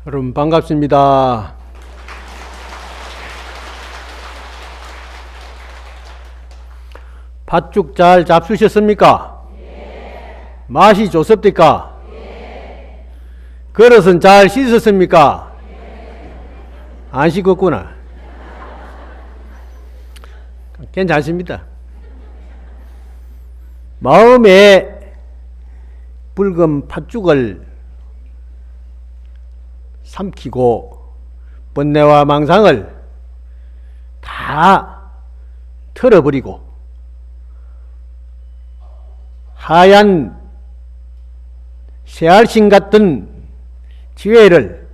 여러분 반갑습니다. 팥죽 잘 잡수셨습니까? 네. 맛이 좋습니까? 네. 그릇은 잘 씻었습니까? 네. 안 씻었구나. 괜찮습니다. 마음에 붉은 팥죽을 삼키고 번뇌와 망상을 다 털어버리고 하얀 새알심 같은 지혜를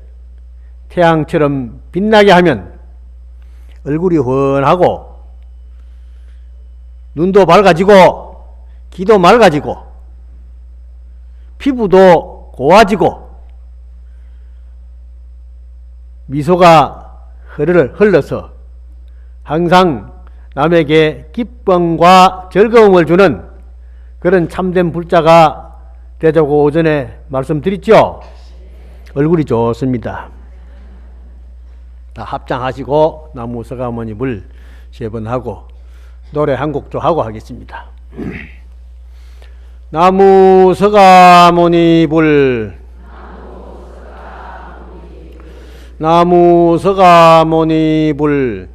태양처럼 빛나게 하면 얼굴이 훤하고 눈도 밝아지고 귀도 맑아지고 피부도 고와지고 미소가 흘러서 항상 남에게 기쁨과 즐거움을 주는 그런 참된 불자가 되자고 오전에 말씀드렸죠. 얼굴이 좋습니다. 다 합장하시고 나무 서가모니 물 3번 하고 노래 한 곡 좀 하고 하겠습니다. 나무 서가모니 불 나무 서가모니 불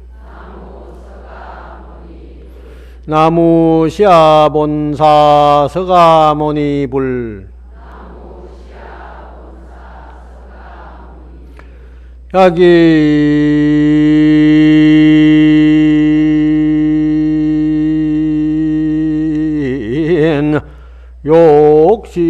나무 시아본사 서가모니 불 야긴 욕식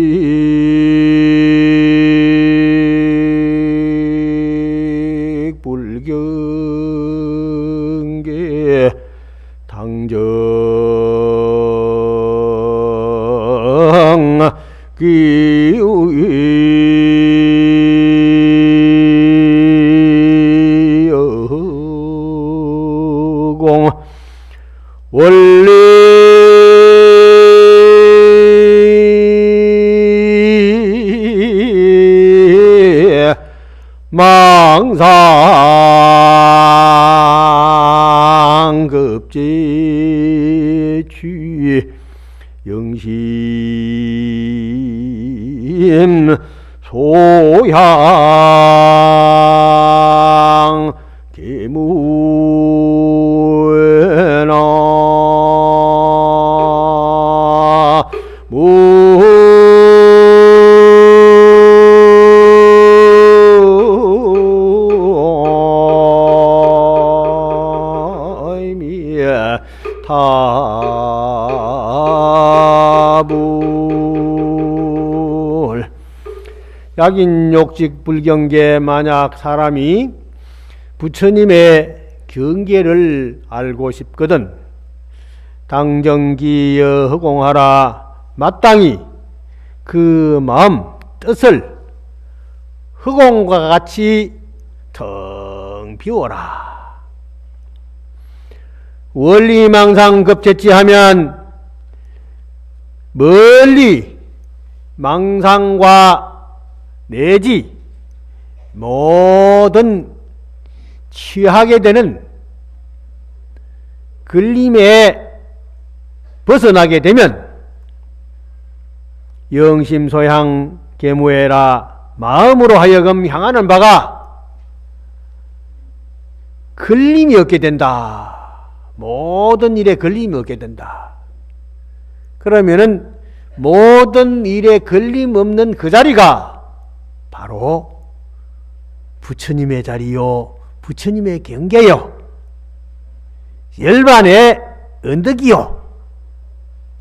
불경계 당정 기의여공 원리 망상급제취 영심 소향 계무나 타불 약인 욕직 불경계 만약 사람이 부처님의 경계를 알고 싶거든 당정기여 허공하라 마땅히 그 마음 뜻을 허공과 같이 텅 비워라. 원리망상 급제치하면 멀리 망상과 내지 모든 취하게 되는 걸림에 벗어나게 되면 영심소향 계무해라 마음으로 하여금 향하는 바가 걸림이 없게 된다. 모든 일에 걸림이 없게 된다. 그러면은 모든 일에 걸림 없는 그 자리가 바로 부처님의 자리요, 부처님의 경계요, 열반의 언덕이요,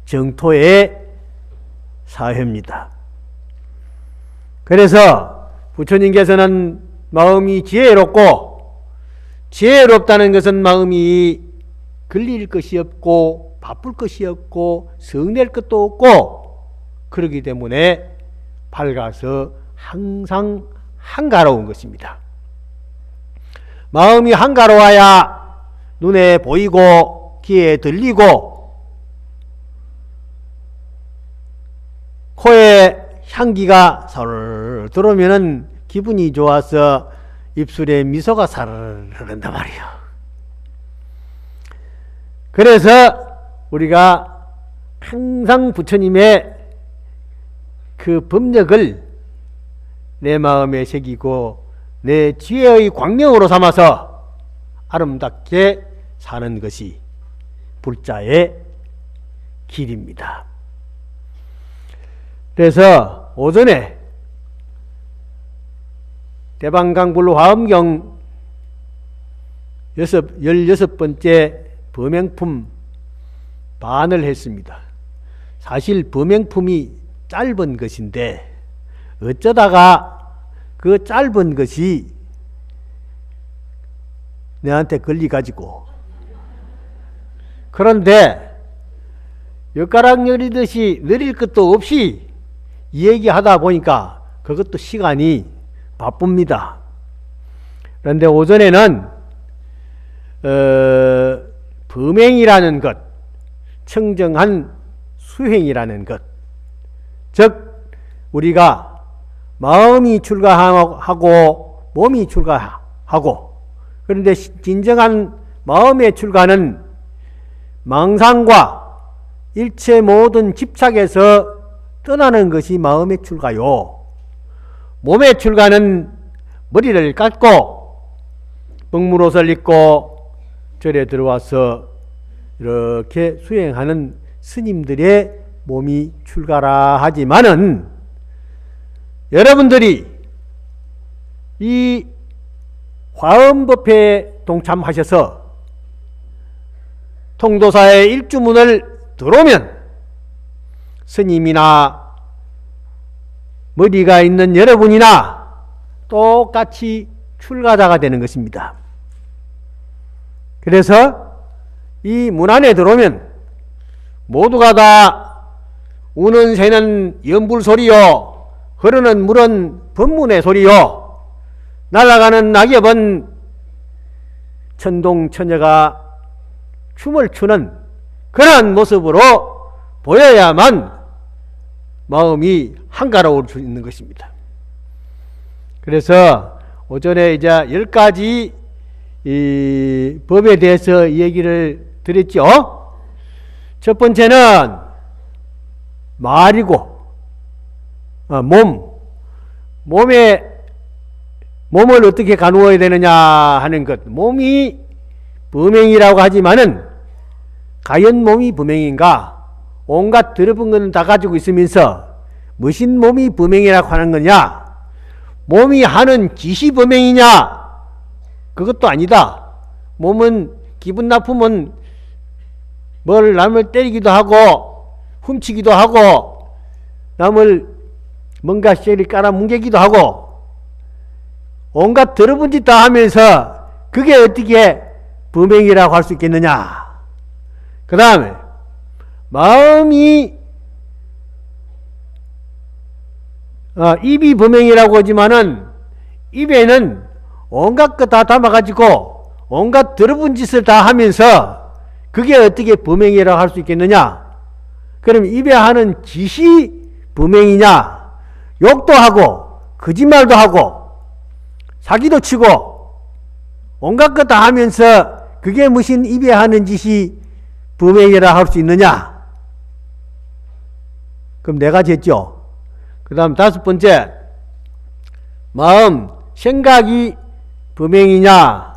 정토의 사회입니다. 그래서 부처님께서는 마음이 지혜롭고, 지혜롭다는 것은 마음이 걸릴 것이 없고 바쁠 것이 없고 성낼 것도 없고 그러기 때문에 밝아서 항상 한가로운 것입니다. 마음이 한가로워야 눈에 보이고 귀에 들리고 코에 향기가 설 들어오면은 기분이 좋아서 입술에 미소가 사르르 흐른단 말이에요. 그래서 우리가 항상 부처님의 그 법력을 내 마음에 새기고 내 지혜의 광명으로 삼아서 아름답게 사는 것이 불자의 길입니다. 그래서 오전에 대방강불 화엄경 16번째 범행품 반을 했습니다. 사실 범행품이 짧은 것인데 어쩌다가 그 짧은 것이 내한테 걸리가지고, 그런데 엿가락 내리듯이 내릴 것도 없이 얘기하다 보니까 그것도 시간이 바쁩니다. 그런데 오전에는 범행이라는 것, 청정한 수행이라는 것, 즉 우리가 마음이 출가하고 몸이 출가하고, 그런데 진정한 마음의 출가는 망상과 일체 모든 집착에서 떠나는 것이 마음의 출가요. 몸의 출가는 머리를 깎고 먹물옷을 입고 절에 들어와서 이렇게 수행하는 스님들의 몸이 출가라 하지만은, 여러분들이 이 화엄법회에 동참하셔서 통도사의 일주문을 들어오면 스님이나 머리가 있는 여러분이나 똑같이 출가자가 되는 것입니다. 그래서 이 문 안에 들어오면 모두가 다 우는 새는 연불소리요, 흐르는 물은 법문의 소리요, 날아가는 낙엽은 천동처녀가 춤을 추는 그런 모습으로 보여야만 마음이 한가로울 수 있는 것입니다. 그래서 오전에 이제 10가지 이 법에 대해서 얘기를 드렸죠. 첫 번째는 말이고, 몸을 어떻게 가누어야 되느냐 하는 것. 몸이 범행이라고 하지만은 과연 몸이 범행인가? 온갖 더러운 것은 다 가지고 있으면서 무슨 몸이 범행이라고 하는 거냐? 몸이 하는 짓이 범행이냐? 그것도 아니다. 몸은 기분 나쁘면 뭘 남을 때리기도 하고 훔치기도 하고 남을 뭔가 쇠를 깔아 뭉개기도 하고 온갖 더러운 짓 다 하면서 그게 어떻게 범행이라고 할 수 있겠느냐? 그 다음에 마음이 입이 범행이라고 하지만은 입에는 온갖 것 다 담아가지고 온갖 더러운 짓을 다 하면서 그게 어떻게 범행이라고 할 수 있겠느냐? 그럼 입에 하는 짓이 범행이냐? 욕도 하고 거짓말도 하고 사기도 치고 온갖 것 다 하면서 그게 무슨 입에 하는 짓이 범행이라 할 수 있느냐? 그럼 내가 쟀죠. 그 다음 5번째, 마음, 생각이 범행이냐?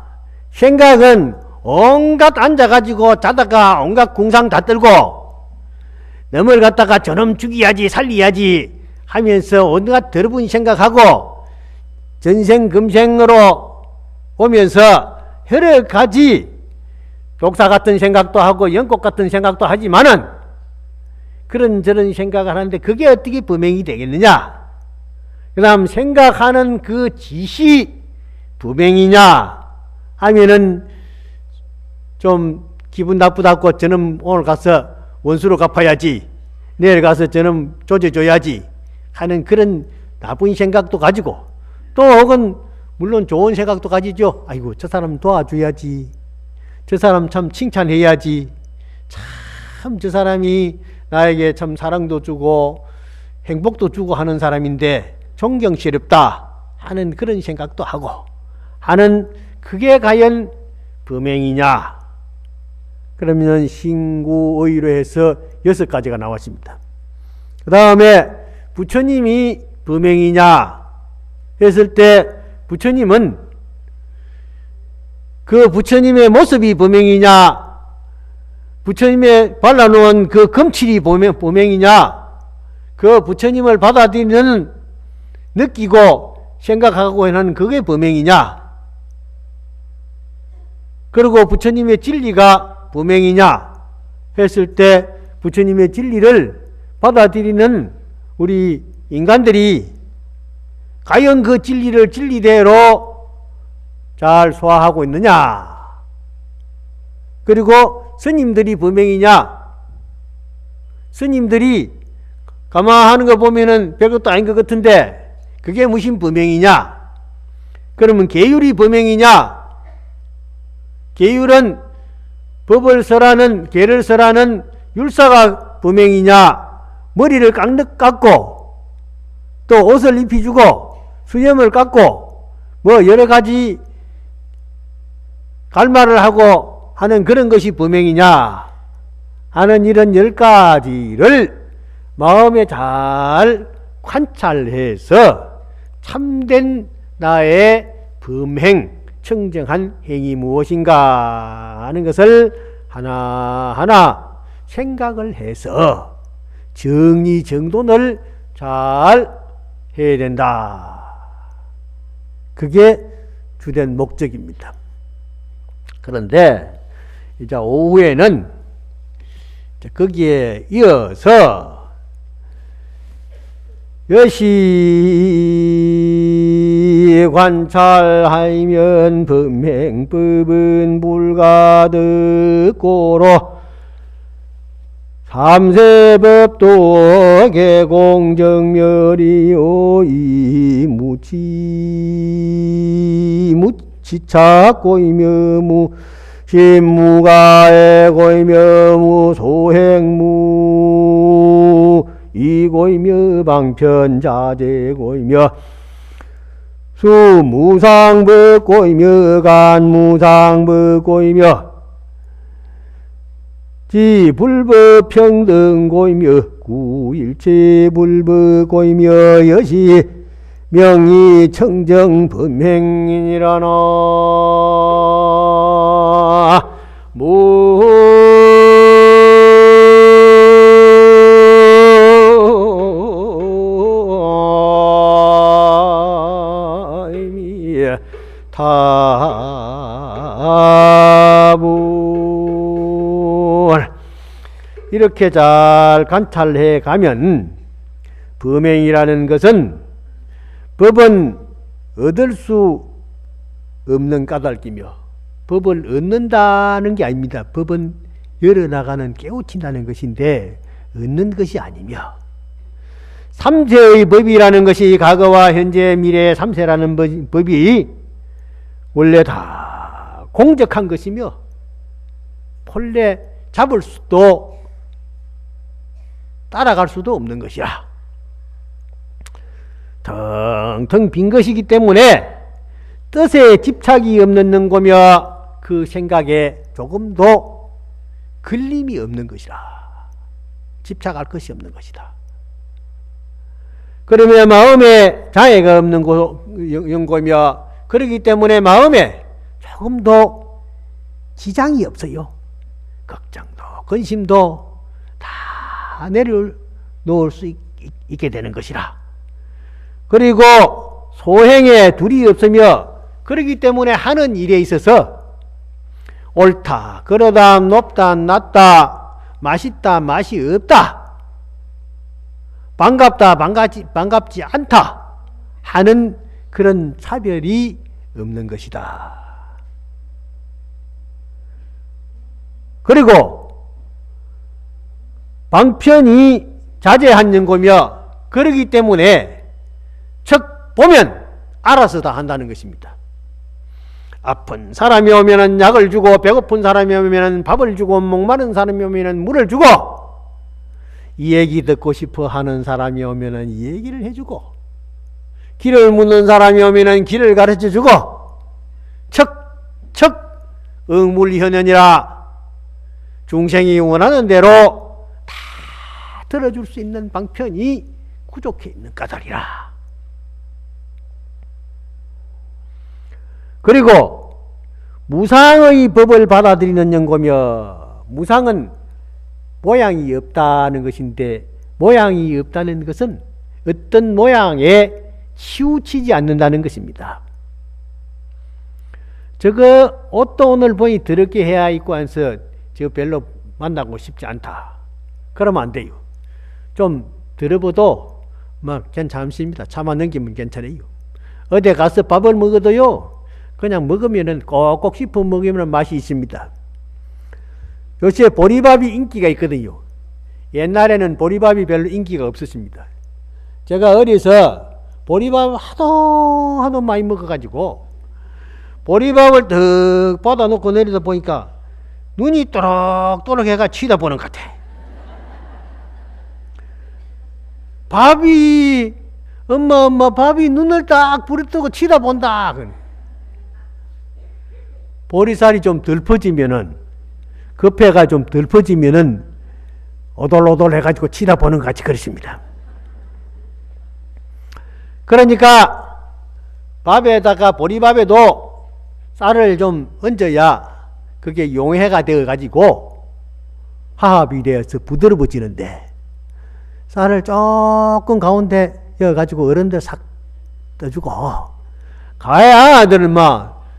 생각은 온갖 앉아가지고 자다가 온갖 궁상 다 떨고 남을 갖다가 저놈 죽여야지 살려야지 하면서 온갖 더러운 생각하고 전생금생으로 오면서 여러 가지 독사 같은 생각도 하고 연꽃 같은 생각도 하지만은 그런저런 생각을 하는데 그게 어떻게 범행이 되겠느냐? 그 다음 생각하는 그 짓이 범행이냐 하면은 좀 기분 나쁘다고 저는 오늘 가서 원수로 갚아야지, 내일 가서 저는 조져줘야지 하는 그런 나쁜 생각도 가지고, 또 혹은 물론 좋은 생각도 가지죠. 아이고 저 사람 도와줘야지, 저 사람 참 칭찬해야지, 참 저 사람이 나에게 참 사랑도 주고 행복도 주고 하는 사람인데 존경스럽다 하는 그런 생각도 하고 하는 그게 과연 범행이냐? 그러면 신구의로 해서 6가지가 나왔습니다. 그 다음에 부처님이 범행이냐 했을 때 부처님은 그 부처님의 모습이 범행이냐, 부처님의 발라놓은 그 검칠이 범행이냐, 그 부처님을 받아들이는 느끼고 생각하고 하는 그게 범행이냐, 그리고 부처님의 진리가 범행이냐 했을 때 부처님의 진리를 받아들이는 우리 인간들이 과연 그 진리를 진리대로 잘 소화하고 있느냐, 그리고 스님들이 범행이냐, 스님들이 가만하는 거 보면은 별것도 아닌 것 같은데 그게 무슨 범행이냐, 그러면 계율이 범행이냐, 계율은 법을 설하는, 계를 설하는 율사가 범행이냐, 머리를 깡득 깎고 또 옷을 입혀주고 수염을 깎고 뭐 여러 가지 갈말을 하고 하는 그런 것이 범행이냐 하는 이런 10가지를 마음에 잘 관찰해서 참된 나의 범행, 청정한 행위 무엇인가 하는 것을 하나하나 생각을 해서 정리정돈을 잘 해야 된다. 그게 주된 목적입니다. 그런데 이제 오후에는 거기에 이어서 여시 관찰하면 범행법은 불가득고로 삼세법도 개공정멸이오 이무치착고이며 무신무가애고이며 무소행무 이고이며 방편자재고이며 수무상법고이며 간무상법고이며 지불법평등고이며 구일체불법고이며 여시 명의청정범행이라나 타불. 이렇게 잘 관찰해 가면 범행이라는 것은 법은 얻을 수 없는 까닭이며 법을 얻는다는 게 아닙니다. 법은 열어나가는 깨우친다는 것인데 얻는 것이 아니며 삼세의 법이라는 것이 과거와 현재 미래 삼세라는 법이 원래 다 공적한 것이며 본래 잡을 수도 따라갈 수도 없는 것이라 텅텅 빈 것이기 때문에 뜻에 집착이 없는 거며 그 생각에 조금도 걸림이 없는 것이라, 집착할 것이 없는 것이다. 그러면 마음에 장애가 없는 연고며 그렇기 때문에 마음에 조금도 지장이 없어요. 걱정도 근심도 다 내려놓을 수 있게 되는 것이라. 그리고 소행에 둘이 없으며 그렇기 때문에 하는 일에 있어서 옳다, 그러다, 높다, 낮다, 맛있다, 맛이 없다, 반갑다, 반갑지 않다 하는 그런 차별이 없는 것이다. 그리고 방편이 자제한 연고며 그러기 때문에 척 보면 알아서 다 한다는 것입니다. 아픈 사람이 오면은 약을 주고, 배고픈 사람이 오면은 밥을 주고, 목마른 사람이 오면은 물을 주고, 이 얘기 듣고 싶어 하는 사람이 오면은 이 얘기를 해주고, 길을 묻는 사람이 오면은 길을 가르쳐 주고, 척척 응물현현이라 중생이 원하는 대로 다 들어줄 수 있는 방편이 구족해 있는 까닭이라. 그리고 무상의 법을 받아들이는 연고며, 무상은 모양이 없다는 것인데, 모양이 없다는 것은 어떤 모양에 치우치지 않는다는 것입니다. 저거 옷도 오늘 보니 더럽게 해야 입고 앉아서 저 별로 만나고 싶지 않다, 그러면 안 돼요. 좀 더러워도 괜찮습니다. 참아 넘기면 괜찮아요. 어디 가서 밥을 먹어도요, 그냥 먹으면은 꼭꼭 씹어 먹으면 맛이 있습니다. 요새 보리밥이 인기가 있거든요. 옛날에는 보리밥이 별로 인기가 없었습니다. 제가 어려서 보리밥 하도 많이 먹어가지고 보리밥을 더 받아놓고 내려다 보니까 눈이 또록또록 해가 치다보는 것 같아. 밥이 엄마 밥이 눈을 딱 부릅뜨고 치다본다. 보리살이 좀 덜 퍼지면은, 급해가 좀 덜 퍼지면은 오돌오돌 해가지고 치다보는 것 같이 그렇습니다. 그러니까 밥에다가 보리밥에도 쌀을 좀 얹어야 그게 용해가 되어가지고 화합이 되어서 부드러워지는데, 쌀을 조금 가운데 여가지고 어른들 싹 떠주고 가야 아들은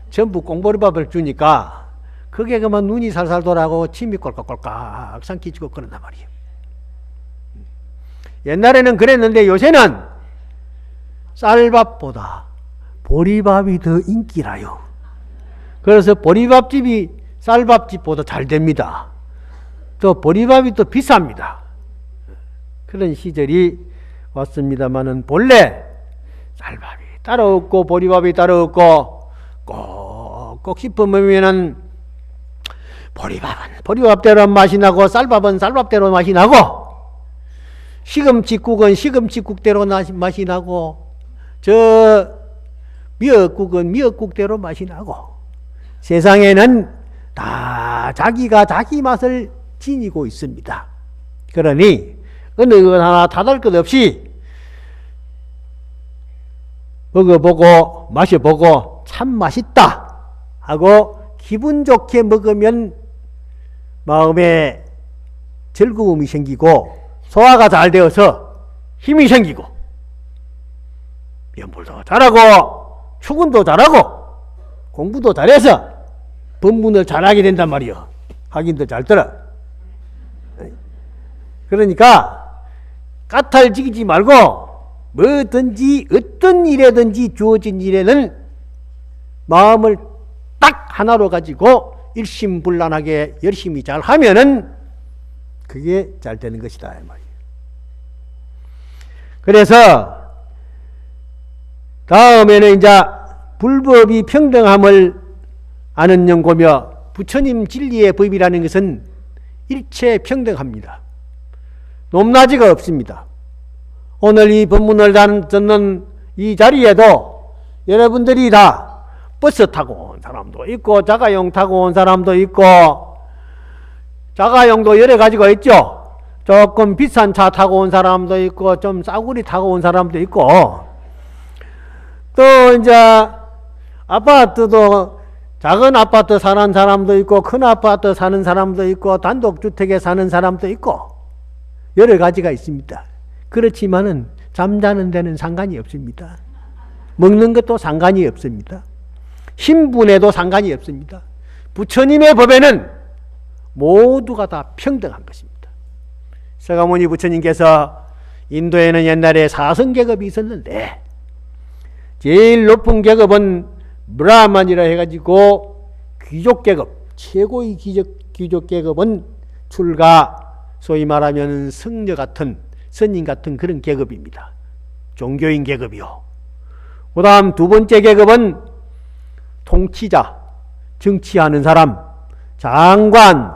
전부 꽁보리밥을 주니까 그게 그만 눈이 살살 돌아가고 침이 꼴깍꼴깍 삼키지고 그런단 말이에요. 옛날에는 그랬는데 요새는 쌀밥보다 보리밥이 더 인기라요. 그래서 보리밥집이 쌀밥집보다 잘 됩니다. 또 보리밥이 또 비쌉니다. 그런 시절이 왔습니다마는 본래 쌀밥이 따로 없고 보리밥이 따로 없고 꼭꼭 씹어 먹으면은 보리밥은 보리밥대로 맛이 나고 쌀밥은 쌀밥대로 맛이 나고 시금치국은 시금치국대로 맛이 나고 저 미역국은 미역국대로 맛이 나고 세상에는 다 자기가 자기 맛을 지니고 있습니다. 그러니 어느 것 하나 다를 것 없이 먹어보고 마셔보고 참 맛있다 하고 기분 좋게 먹으면 마음에 즐거움이 생기고 소화가 잘 되어서 힘이 생기고 연불도 잘하고 출근도 잘하고 공부도 잘해서 법문을 잘하게 된단 말이요. 하긴도 잘 들어. 그러니까 까탈지기지 말고 뭐든지 어떤 일에든지 주어진 일에는 마음을 딱 하나로 가지고 일심불란하게 열심히 잘 하면은 그게 잘 되는 것이다 이 말이에요. 그래서 다음에는 이제 불법이 평등함을 아는 연고며 부처님 진리의 법이라는 것은 일체 평등합니다. 높낮이가 없습니다. 오늘 이 법문을 듣는 이 자리에도 여러분들이 다 버스 타고 온 사람도 있고 자가용 타고 온 사람도 있고 자가용도 여러 가지가 있죠. 조금 비싼 차 타고 온 사람도 있고 좀 싸구리 타고 온 사람도 있고 또 이제 아파트도 작은 아파트 사는 사람도 있고 큰 아파트 사는 사람도 있고 단독주택에 사는 사람도 있고 여러 가지가 있습니다. 그렇지만은 잠자는 데는 상관이 없습니다. 먹는 것도 상관이 없습니다. 신분에도 상관이 없습니다. 부처님의 법에는 모두가 다 평등한 것입니다. 서가모니 부처님께서 인도에는 옛날에 사성계급이 있었는데 제일 높은 계급은 브라만이라 해가지고 귀족계급, 최고의 귀족계급은 출가, 소위 말하면 성녀 같은 선인 같은 그런 계급입니다. 종교인 계급이요. 그 다음 두 번째 계급은 통치자, 정치하는 사람, 장관,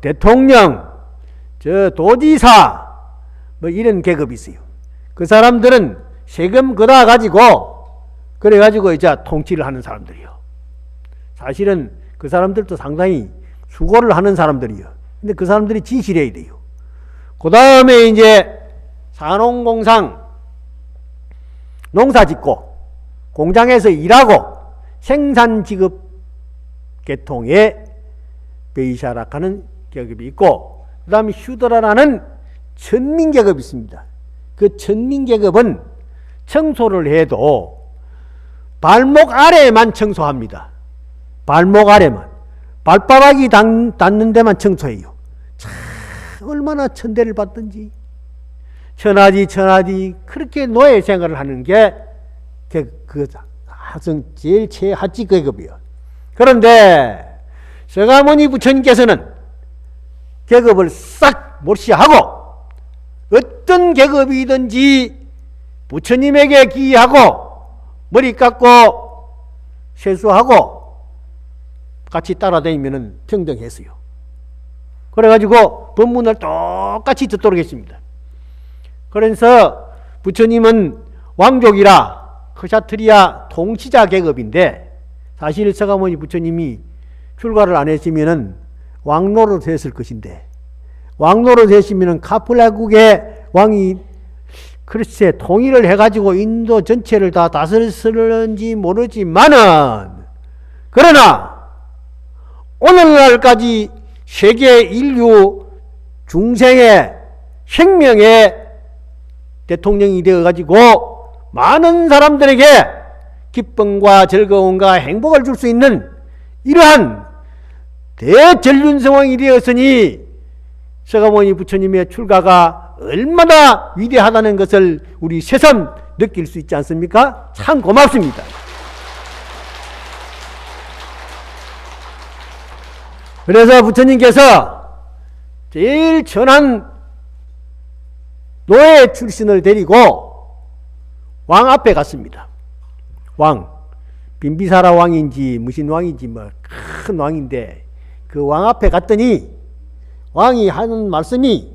대통령, 도지사, 이런 계급이 있어요. 그 사람들은 세금 걷어 가지고 그래가지고 이제 통치를 하는 사람들이요. 사실은 그 사람들도 상당히 수고를 하는 사람들이요. 근데 그 사람들이 진실해야 돼요. 그 다음에 이제 산업공상 농사 짓고 공장에서 일하고 생산직업 계통의 베이샤락하는 계급이 있고, 그 다음에 휴드라라는 천민계급이 있습니다. 그 천민계급은 청소를 해도 발목 아래에만 청소합니다. 발목 아래만. 발바닥이 닿는 데만 청소해요. 참 얼마나 천대를 받든지. 천하디 그렇게 노예 생활을 하는 게 그 제일 최하지 계급이요. 그런데 서가모니 부처님께서는 계급을 싹 몰시하고 어떤 계급이든지 부처님에게 기하고 머리 깎고 세수하고 같이 따라다니면 평등했어요. 그래가지고 법문을 똑같이 듣도록 했습니다. 그래서 부처님은 왕족이라 크샤트리아 통치자 계급인데, 사실 서가모니 부처님이 출가를 안 했으면은 왕노릇 했을 것인데, 왕노릇 했으면은 카플라국의 왕이 글쎄 통일을 해가지고 인도 전체를 다 다스렸을지 모르지만은, 그러나 오늘날까지 세계 인류 중생의 생명의 대통령이 되어가지고 많은 사람들에게 기쁨과 즐거움과 행복을 줄 수 있는 이러한 대전륜성왕이 되었으니 서가모니 부처님의 출가가 얼마나 위대하다는 것을 우리 새삼 느낄 수 있지 않습니까? 참 고맙습니다. 그래서 부처님께서 제일 천한 노예 출신을 데리고 왕 앞에 갔습니다. 왕, 빈비사라 왕인지 무슨 왕인지 뭐 큰 왕인데, 그 왕 앞에 갔더니 왕이 하는 말씀이,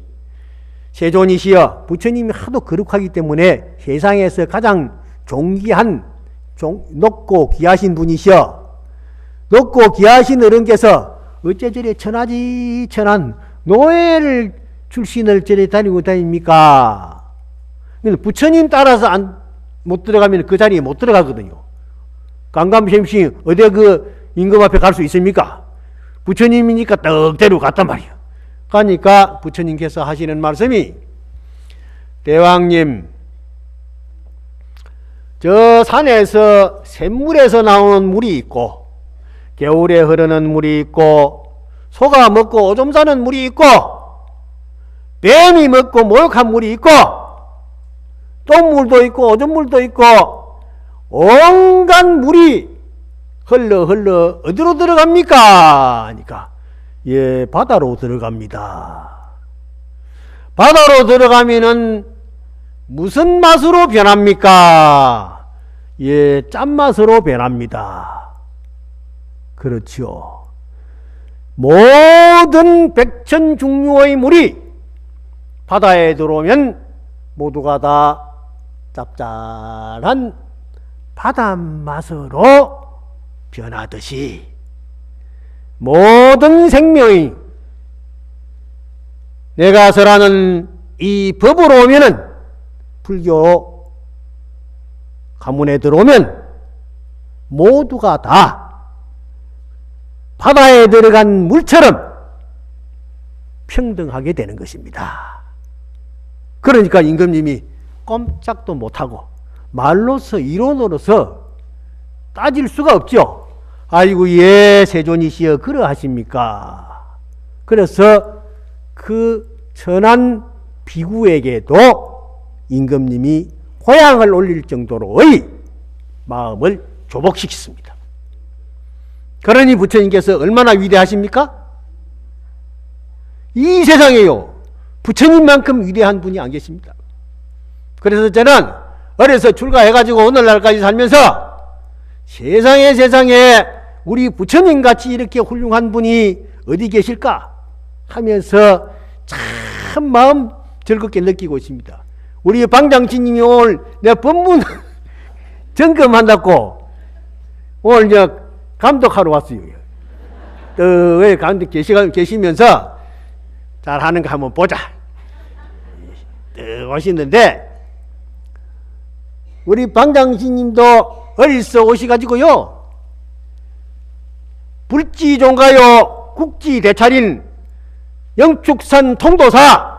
세존이시여, 부처님이 하도 거룩하기 때문에 세상에서 가장 존귀한 높고 귀하신 분이시여, 높고 귀하신 어른께서 어째 저래 천하지 천한 노예를 출신을 저래 다니고 다닙니까? 부처님 따라서 못 들어가면 그 자리에 못 들어가거든요. 강감샘씨 어디 그 임금 앞에 갈 수 있습니까? 부처님이니까 떡대로 갔단 말이에요. 가니까 부처님께서 하시는 말씀이, 대왕님, 저 산에서 샘물에서 나오는 물이 있고, 겨울에 흐르는 물이 있고, 소가 먹고 오줌 싸는 물이 있고, 뱀이 먹고 목욕한 물이 있고, 똥물도 있고 오줌물도 있고, 온갖 물이 흘러 어디로 들어갑니까? 하니까, 예, 바다로 들어갑니다. 바다로 들어가면은 무슨 맛으로 변합니까? 예, 짠맛으로 변합니다. 그렇죠. 모든 백천중류의 물이 바다에 들어오면 모두가 다 짭짤한 바닷맛으로 변하듯이, 모든 생명이 내가 설하는 이 법으로 오면은, 불교 가문에 들어오면 모두가 다 바다에 들어간 물처럼 평등하게 되는 것입니다. 그러니까 임금님이 꼼짝도 못하고 말로서 이론으로서 따질 수가 없죠. 아이고, 예, 세존이시여 그러하십니까? 그래서 그 천한 비구에게도 임금님이 호양을 올릴 정도로의 마음을 조복시켰습니다. 그러니 부처님께서 얼마나 위대하십니까? 이 세상에요, 부처님만큼 위대한 분이 안 계십니다. 그래서 저는 어려서 출가해가지고 오늘날까지 살면서 세상에 우리 부처님같이 이렇게 훌륭한 분이 어디 계실까 하면서 참 마음 즐겁게 느끼고 있습니다. 우리 방장신님이 오늘 내 법문 점검한다고 오늘 저 감독하러 왔어요. 왜 감독 계시면서 잘 하는 거 한번 보자. 오시는데 우리 방장신님도 어디서 오시가지고요. 불지종가요 국지 대찰인 영축산 통도사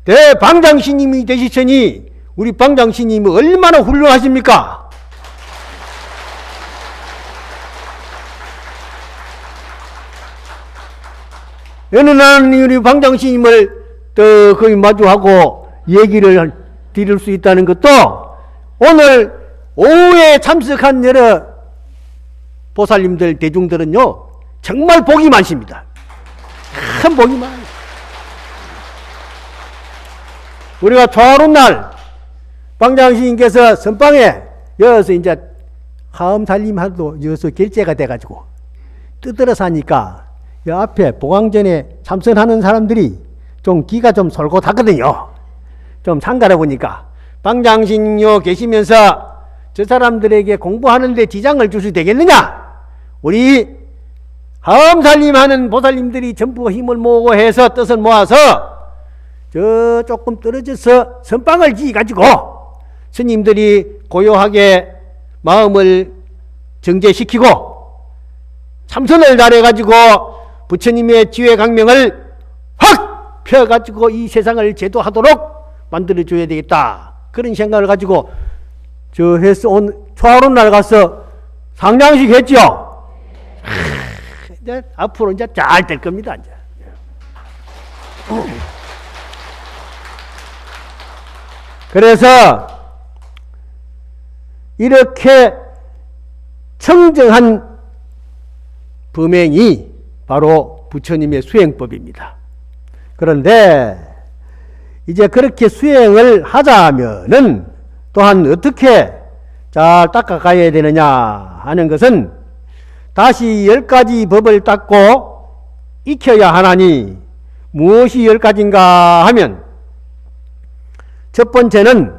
대방장신님이 되시더니 우리 방장신님이 얼마나 훌륭하십니까? 어느 날 우리 방장신님을 거기 마주하고 얘기를 드릴 수 있다는 것도 오늘 오후에 참석한 여러 보살님들 대중들은요 정말 복이 많습니다. 큰 복이 많아요. 우리가 초하룻 날 방장신님께서 선방에 여기서 이제 하음살림하도 여기서 결제가 돼가지고 뜨들어서 하니까 이 앞에 보강전에 참선하는 사람들이 좀 기가 좀 솔깃하거든요. 좀 상가해 보니까 방장신요 계시면서 저 사람들에게 공부하는데 지장을 줄 수 되겠느냐? 우리 하음살림하는 보살님들이 전부 힘을 모으고 해서 뜻을 모아서 저 조금 떨어져서 선방을 지어가지고 스님들이 고요하게 마음을 정제시키고 참선을 잘해가지고 부처님의 지혜 강명을 확 펴가지고 이 세상을 제도하도록 만들어줘야 되겠다. 그런 생각을 가지고 저 해서 초하룻 날 가서 상냥식 했죠. 이제 앞으로 이제 잘 될 겁니다. 이제. 그래서 이렇게 청정한 범행이 바로 부처님의 수행법입니다. 그런데 이제 그렇게 수행을 하자면은 또한 어떻게 잘 닦아가야 되느냐 하는 것은 다시 10가지 법을 닦고 익혀야 하나니 무엇이 10가지인가 하면 첫 번째는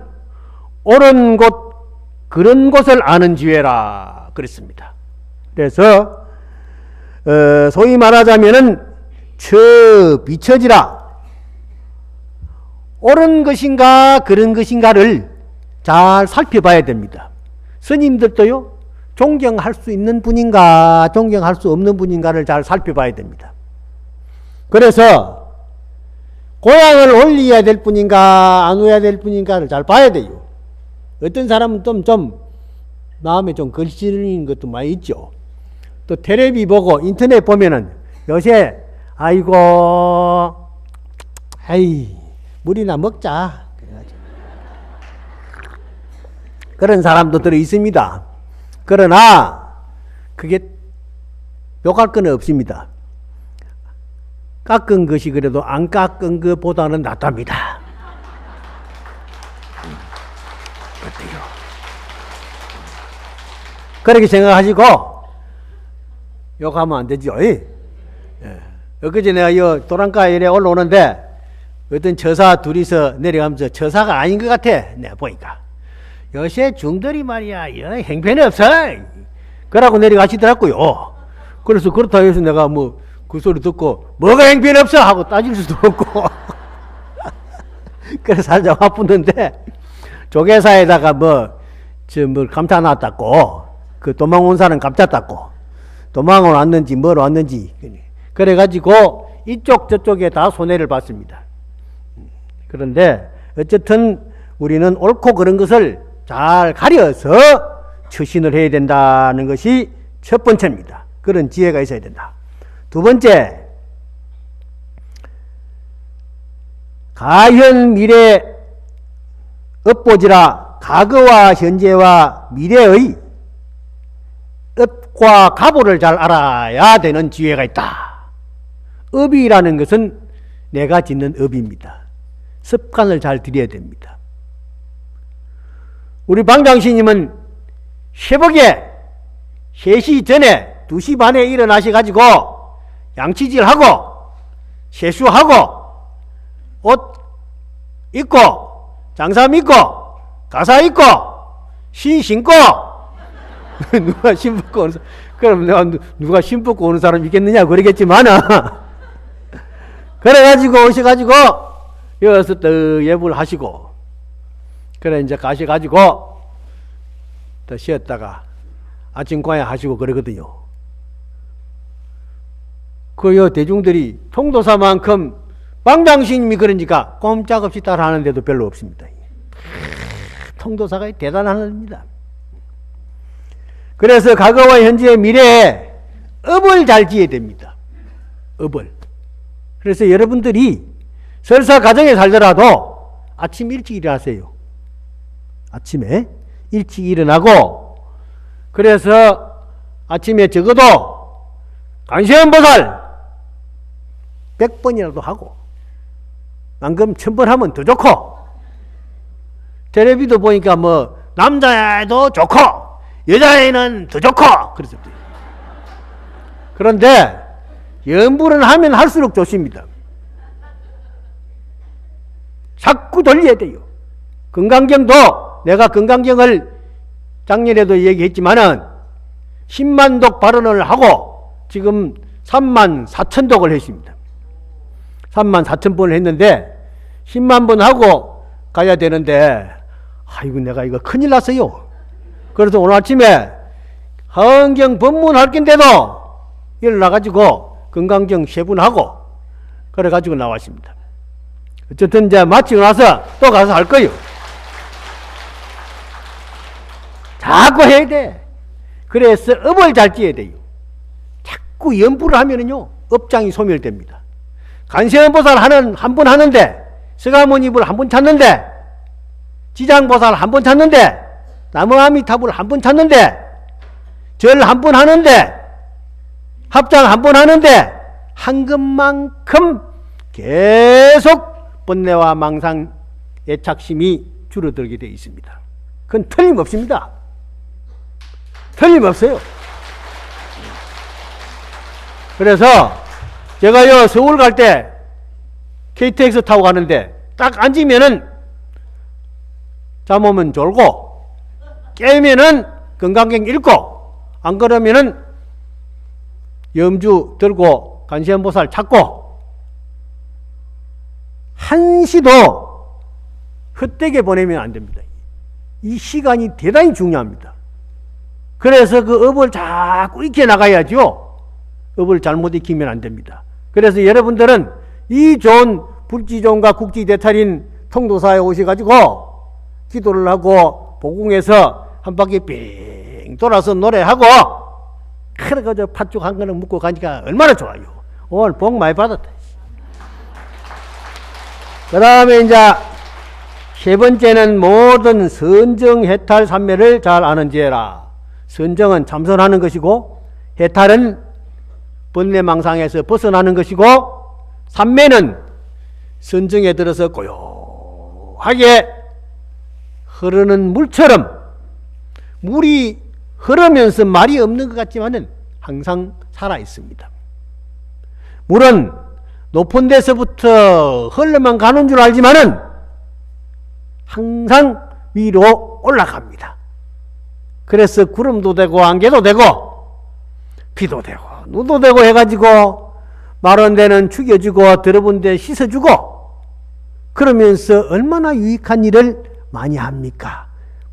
옳은 곳 그런 곳을 아는 지혜라 그랬습니다. 그래서 소위 말하자면은 비처지라 옳은 것인가 그런 것인가를 잘 살펴봐야 됩니다. 스님들도요 존경할 수 있는 분인가 존경할 수 없는 분인가를 잘 살펴봐야 됩니다. 그래서 고향을 올려야 될 분인가 안 올려야 될 분인가를 잘 봐야 돼요. 어떤 사람은 좀 마음에 좀 걸리는 것도 많이 있죠. 또 텔레비 보고 인터넷 보면은 요새 아이고 물이나 먹자 그런 사람도 들어 있습니다. 그러나 그게 욕할 건 없습니다. 깎은 것이 그래도 안 깎은 것보다는 낫답니다. 어때요? 그렇게 생각하시고 욕하면 안 되죠. 엊그제 내가 이 도랑가에 올라오는데 어떤 처사 둘이서 내려가면서 처사가 아닌 것 같아. 내가 보니까 요새 중들이 말이야 행편이 없어 그러고 내려가시더라고요. 그래서 그렇다 해서 내가 그 소리 듣고 뭐가 행편이 없어 하고 따질 수도 없고 그래서 살짝 아프는데 조계사에다가 감자 놨다고 그 도망 온 사람 감자 땄고 도망을 왔는지 뭘 왔는지 그래가지고 이쪽 저쪽에 다 손해를 봤습니다. 그런데 어쨌든 우리는 옳고 그런 것을 잘 가려서 처신을 해야 된다는 것이 첫 번째입니다. 그런 지혜가 있어야 된다. 두 번째, 가현 미래 업보지라 과거와 현재와 미래의 업과 가보를 잘 알아야 되는 지혜가 있다. 업이라는 것은 내가 짓는 업입니다. 습관을 잘 들여야 됩니다. 우리 방장스님은 새벽에 3시 전에 2시 반에 일어나셔가지고 양치질하고 세수하고 옷 입고 장사 믿고 가사 있고 시 신고 누가 신붙고 오는 그럼 내가 누가 신붙고 오는 사람 있겠느냐 그러겠지만은 그래가지고 오셔가지고 여기서 또 예불 하시고 그래 이제 가셔가지고 또 쉬었다가 아침 과외 하시고 그러거든요. 그 대중들이 통도사만큼 방장스님이 그러니까 꼼짝없이 따라하는데도 별로 없습니다. 통도사가 대단한 겁니다. 그래서 과거와 현재 미래에 업을 잘 지어야 됩니다. 업을. 그래서 여러분들이 설사 가정에 살더라도 아침 일찍 일어나세요. 아침에 일찍 일어나고 그래서 아침에 적어도 관세음보살 100번이라도 하고 방금 1000번 하면 더 좋고 텔레비도 보니까 뭐 남자애도 좋고 여자애는 더 좋고 그렇습니다. 그런데 염불은 하면 할수록 좋습니다. 자꾸 돌려야 돼요. 건강경도 내가 건강경을 작년에도 얘기했지만은 10만 독 발언을 하고 지금 3만 4천 독을 했습니다. 3만 4천 번을 했는데 10만 번 하고 가야 되는데 아이고 내가 이거 큰일 났어요. 그래서 오늘 아침에 하은경 법문할 건데도 일어나가지고 건강경 3분 하고 그래가지고 나왔습니다. 어쨌든 이제 마치고 나서 또 가서 할 거예요. 자꾸 해야 돼. 그래서 업을 잘 지어야 돼요. 자꾸 연부를 하면은요 업장이 소멸됩니다. 관세음보살 한 번 하는데 서가모니불 한 번 찾는데 지장보살 한 번 찾는데 나무아미타불 한 번 찾는데 절 한 번 하는데 합장 한 번 하는데 한 것만큼 계속 번뇌와 망상 애착심이 줄어들게 되어 있습니다. 그건 틀림없습니다. 틀림없어요. 그래서 제가요 서울 갈 때 KTX 타고 가는데 딱 앉으면은 잠 오면 졸고 깨면은 건강경 읽고 안 그러면은 염주 들고 관세음보살 찾고 한시도 헛되게 보내면 안 됩니다. 이 시간이 대단히 중요합니다. 그래서 그 업을 자꾸 익혀 나가야죠. 업을 잘못 익히면 안 됩니다. 그래서 여러분들은 이 좋은 불지종과 국지대탈인 통도사에 오셔가지고 기도를 하고 보궁에서 한 바퀴 빙 돌아서 노래하고 그래가 저 팥죽 한 그릇 먹고 가니까 얼마나 좋아요. 오늘 복 많이 받았다. 그 다음에 이제 세 번째는 모든 선정 해탈 삼매를 잘 아는지해라. 선정은 참선하는 것이고 해탈은 번뇌망상에서 벗어나는 것이고 삼매는 선정에 들어서 고요하게 흐르는 물처럼 물이 흐르면서 말이 없는 것 같지만은 항상 살아 있습니다. 물은 높은 데서부터 흘러만 가는 줄 알지만은 항상 위로 올라갑니다. 그래서 구름도 되고 안개도 되고 비도 되고 눈도 되고 해가지고 마른 데는 죽여주고 더러운 데 씻어주고 그러면서 얼마나 유익한 일을 많이 합니까?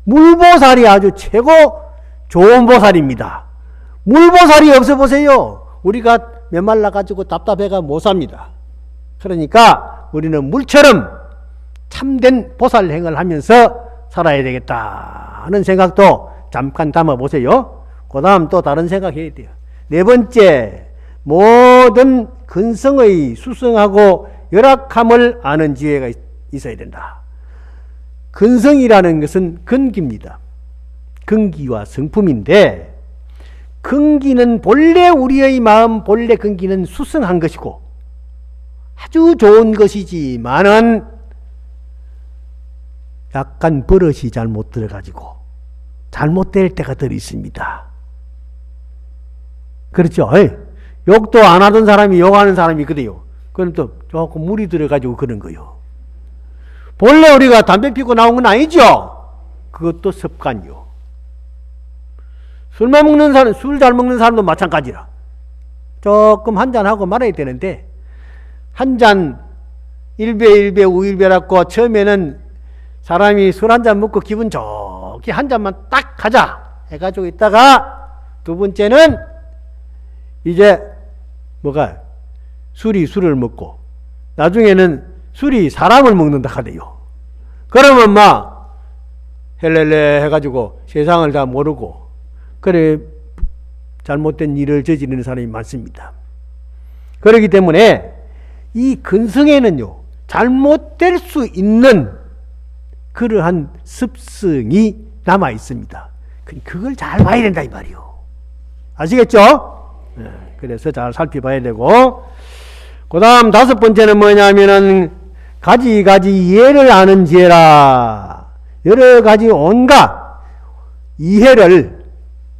물보살이 아주 최고 좋은 보살입니다. 물보살이 없어 보세요. 우리가 메말라가지고 답답해가 못 삽니다. 그러니까 우리는 물처럼 참된 보살행을 하면서 살아야 되겠다 하는 생각도 잠깐 담아보세요. 그 다음 또 다른 생각해야 돼요. 네 번째, 모든 근성의 수성하고 열악함을 아는 지혜가 있어야 된다. 근성이라는 것은 근기입니다. 근기와 성품인데 근기는 본래 우리의 마음 본래 근기는 수성한 것이고 아주 좋은 것이지만은 약간 버릇이 잘못 들어가지고 잘못될 때가 들 있습니다. 그렇죠? 욕도 안 하던 사람이 욕하는 사람이 있거든요. 그건 또 조금 물이 들어가지고 그런 거요. 본래 우리가 담배 피고 나온 건 아니죠. 그것도 습관이요. 술 잘 먹는 사람도 마찬가지라. 조금 한잔하고 말아야 되는데, 한 잔, 일배, 우일배라고 처음에는 사람이 술 한 잔 먹고 기분 좋게 한 잔만 딱 하자 해가지고 있다가, 두 번째는 이제 술을 먹고, 나중에는 술이 사람을 먹는다 하대요. 그러면 막 헬렐레 해가지고 세상을 다 모르고, 그래 잘못된 일을 저지르는 사람이 많습니다. 그렇기 때문에 이 근성에는요, 잘못될 수 있는 그러한 습성이 남아 있습니다. 그걸 잘 봐야 된다 이 말이요. 아시겠죠? 그래서 잘 살펴봐야 되고, 그 다음 다섯 번째는 뭐냐면은 가지 이해를 아는 지혜라. 여러 가지 온갖 이해를,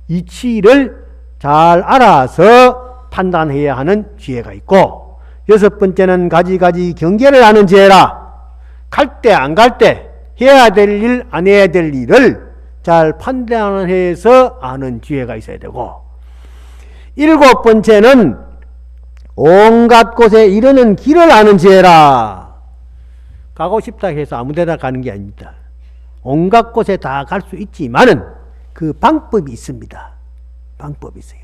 이치를 잘 알아서 판단해야 하는 지혜가 있고, 여섯 번째는 가지 경계를 아는 지혜라. 갈 때 안 갈 때 해야 될 일 안 해야 될 일을 잘 판단해서 아는 지혜가 있어야 되고, 일곱 번째는 온갖 곳에 이르는 길을 아는 지혜라. 가고 싶다 해서 아무 데나 가는 게 아닙니다. 온갖 곳에 다 갈 수 있지만은 그 방법이 있습니다. 방법이 있어요.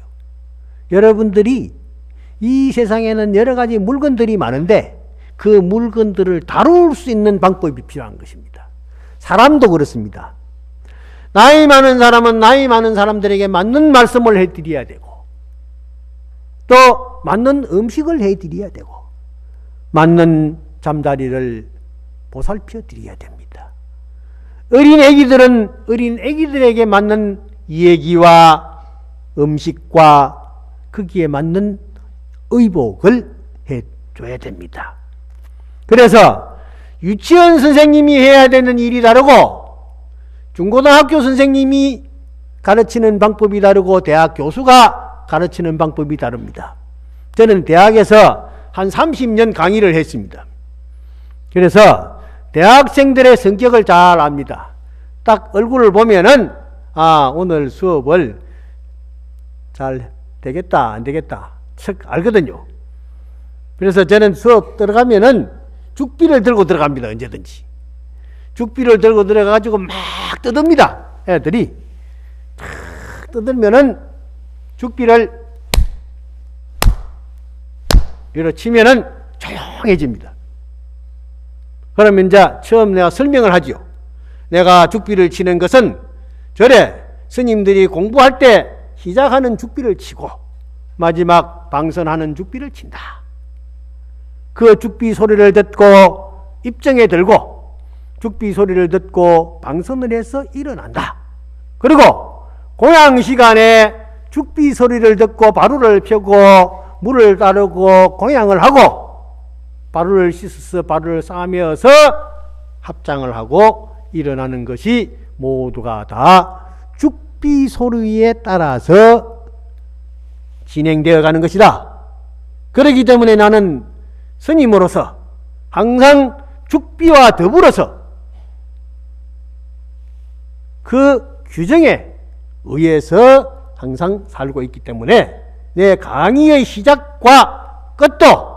여러분들이 이 세상에는 여러 가지 물건들이 많은데 그 물건들을 다룰 수 있는 방법이 필요한 것입니다. 사람도 그렇습니다. 나이 많은 사람은 나이 많은 사람들에게 맞는 말씀을 해드려야 되고, 또 맞는 음식을 해드려야 되고, 맞는 잠자리를 보살펴 드려야 됩니다. 어린 애기들에게 맞는 얘기와 음식과 거기에 맞는 의복을 해줘야 됩니다. 그래서 유치원 선생님이 해야 되는 일이 다르고, 중고등학교 선생님이 가르치는 방법이 다르고, 대학 교수가 가르치는 방법이 다릅니다. 저는 대학에서 한 30년 강의를 했습니다. 그래서 대학생들의 성격을 잘 압니다. 딱 얼굴을 보면은 오늘 수업을 잘 되겠다 안 되겠다 척 알거든요. 그래서 저는 수업 들어가면은 죽비를 들고 들어갑니다. 언제든지 죽비를 들고 들어가가지고 막 뜯읍니다. 애들이 탁 뜯으면은 죽비를 이렇게 치면은 조용해집니다. 그러면 이제 처음 내가 설명을 하죠. 내가 죽비를 치는 것은 절에 스님들이 공부할 때 시작하는 죽비를 치고 마지막 방선하는 죽비를 친다. 그 죽비 소리를 듣고 입정에 들고 죽비 소리를 듣고 방선을 해서 일어난다. 그리고 공양 시간에 죽비 소리를 듣고 바루를 펴고 물을 따르고 공양을 하고 바루를 씻어서 바루를 싸매어서 합장을 하고 일어나는 것이 모두가 다 죽비 소리에 따라서 진행되어 가는 것이다. 그렇기 때문에 나는 스님으로서 항상 죽비와 더불어서 그 규정에 의해서 항상 살고 있기 때문에 내 강의의 시작과 끝도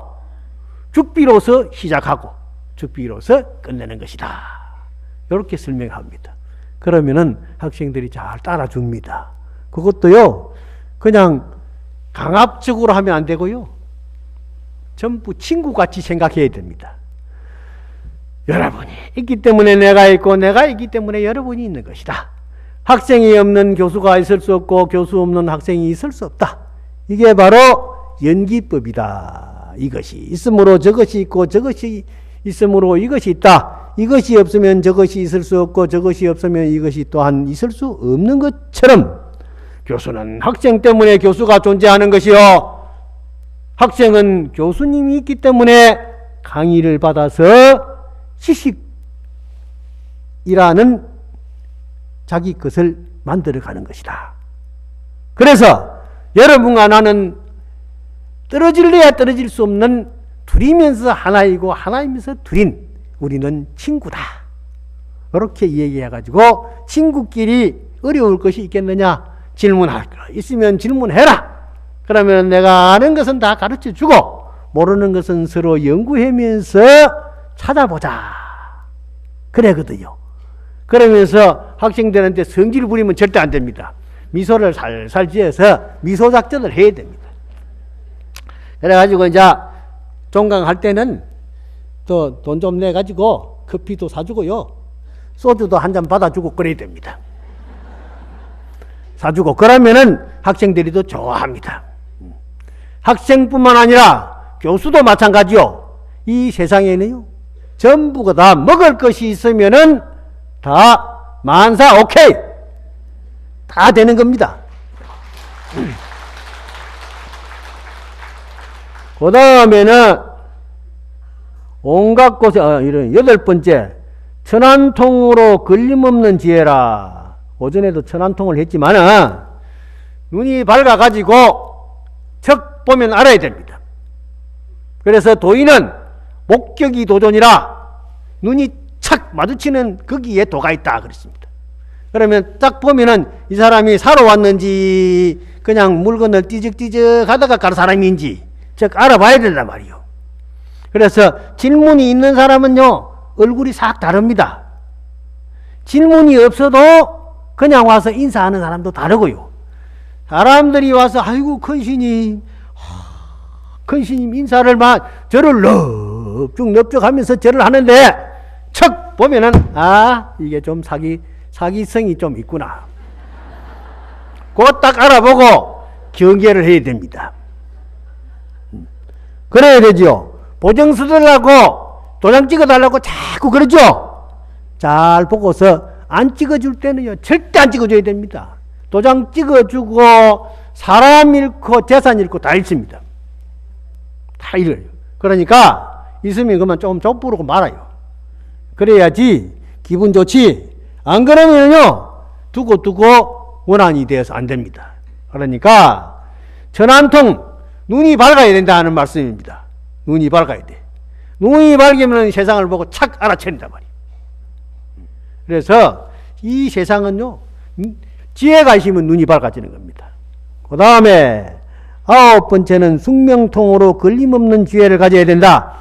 죽비로서 시작하고 죽비로서 끝내는 것이다. 이렇게 설명합니다. 그러면은 학생들이 잘 따라줍니다. 그것도요, 그냥 강압적으로 하면 안 되고요, 전부 친구같이 생각해야 됩니다. 여러분이 있기 때문에 내가 있고 내가 있기 때문에 여러분이 있는 것이다. 학생이 없는 교수가 있을 수 없고 교수 없는 학생이 있을 수 없다. 이게 바로 연기법이다. 이것이 있으므로 저것이 있고 저것이 있으므로 이것이 있다. 이것이 없으면 저것이 있을 수 없고 저것이 없으면 이것이 또한 있을 수 없는 것처럼 교수는 학생 때문에 교수가 존재하는 것이요, 학생은 교수님이 있기 때문에 강의를 받아서 지식이라는 자기 것을 만들어가는 것이다. 그래서 여러분과 나는 떨어질래야 떨어질 수 없는 둘이면서 하나이고 하나이면서 둘인 우리는 친구다. 이렇게 얘기해가지고 친구끼리 어려울 것이 있겠느냐? 질문할 거 있으면 질문해라. 그러면 내가 아는 것은 다 가르쳐주고 모르는 것은 서로 연구하면서 찾아보자. 그래거든요. 그러면서 학생들한테 성질 부리면 절대 안 됩니다. 미소를 살살 지어서 미소 작전을 해야 됩니다. 그래가지고 이제 종강할 때는 또 돈 좀 내가지고 커피도 사주고요. 소주도 한 잔 받아주고 그래야 됩니다. 사주고 그러면은 학생들이 더 좋아합니다. 학생뿐만 아니라 교수도 마찬가지요. 이 세상에는요, 전부가 다 먹을 것이 있으면은 다 만사 오케이 다 되는 겁니다. 그 다음에는 온갖 곳에 이런 8번째 천안통으로 걸림없는 지혜라. 오전에도 천안통을 했지만은 눈이 밝아가지고 척 보면 알아야 됩니다. 그래서 도인은 목격이 도전이라 눈이 착 마주치는 거기에 도가 있다 그랬습니다. 그러면 딱 보면은 이 사람이 사러 왔는지 그냥 물건을 띠적띠적 하다가 갈 사람인지 즉 알아봐야 된단 말이요. 그래서 질문이 있는 사람은요 얼굴이 싹 다릅니다. 질문이 없어도 그냥 와서 인사하는 사람도 다르고요. 사람들이 와서 아이고 큰스님 인사를 절을 넙죽 하면서 절을 하는데 척 보면은 이게 좀 사기성이 좀 있구나. 그거 딱 알아보고 경계를 해야 됩니다. 그래야 되죠. 보정 쓰달라고 도장 찍어달라고 자꾸 그러죠. 잘 보고서 안 찍어줄 때는요 절대 안 찍어줘야 됩니다. 도장 찍어주고 사람 잃고 재산 잃고 다 잃습니다. 다 잃어요. 그러니까 있으면 그만 조금 족부르고 말아요. 그래야지 기분 좋지. 안 그러면요 두고 원한이 되어서 안 됩니다. 그러니까 천안통 눈이 밝아야 된다는 말씀입니다. 눈이 밝아야 돼. 눈이 밝으면 세상을 보고 착 알아채는단 말이에요. 그래서 이 세상은요 지혜가 있으면 눈이 밝아지는 겁니다. 그 다음에 9번째는 숙명통으로 걸림없는 지혜를 가져야 된다.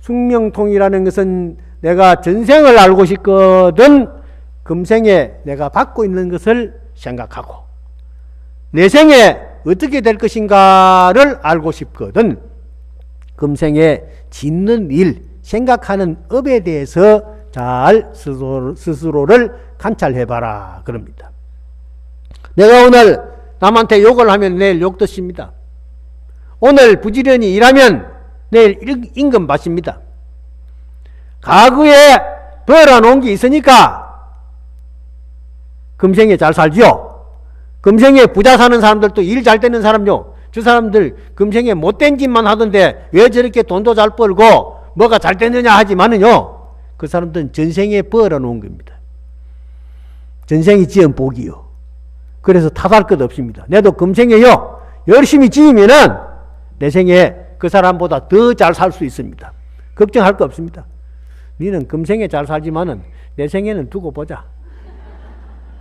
숙명통이라는 것은 내가 전생을 알고 싶거든 금생에 내가 받고 있는 것을 생각하고 내 생에 어떻게 될 것인가를 알고 싶거든 금생에 짓는 일, 생각하는 업에 대해서 잘 스스로를 관찰해봐라 그럽니다. 내가 오늘 남한테 욕을 하면 내일 욕 듣습니다. 오늘 부지런히 일하면 내일 임금 받습니다. 과거에 벌어놓은 게 있으니까 금생에 잘 살지요. 금생에 부자 사는 사람들도 일 잘 되는 사람요. 저 사람들 금생에 못된 짓만 하던데 왜 저렇게 돈도 잘 벌고 뭐가 잘 되느냐 하지만은요 그 사람들은 전생에 벌어놓은 겁니다. 전생이 지은 복이요. 그래서 탓할 것 없습니다. 내도 금생에요 열심히 지으면은 내 생에 그 사람보다 더 잘 살 수 있습니다. 걱정할 거 없습니다. 너는 금생에 잘 살지만은 내 생에는 두고 보자.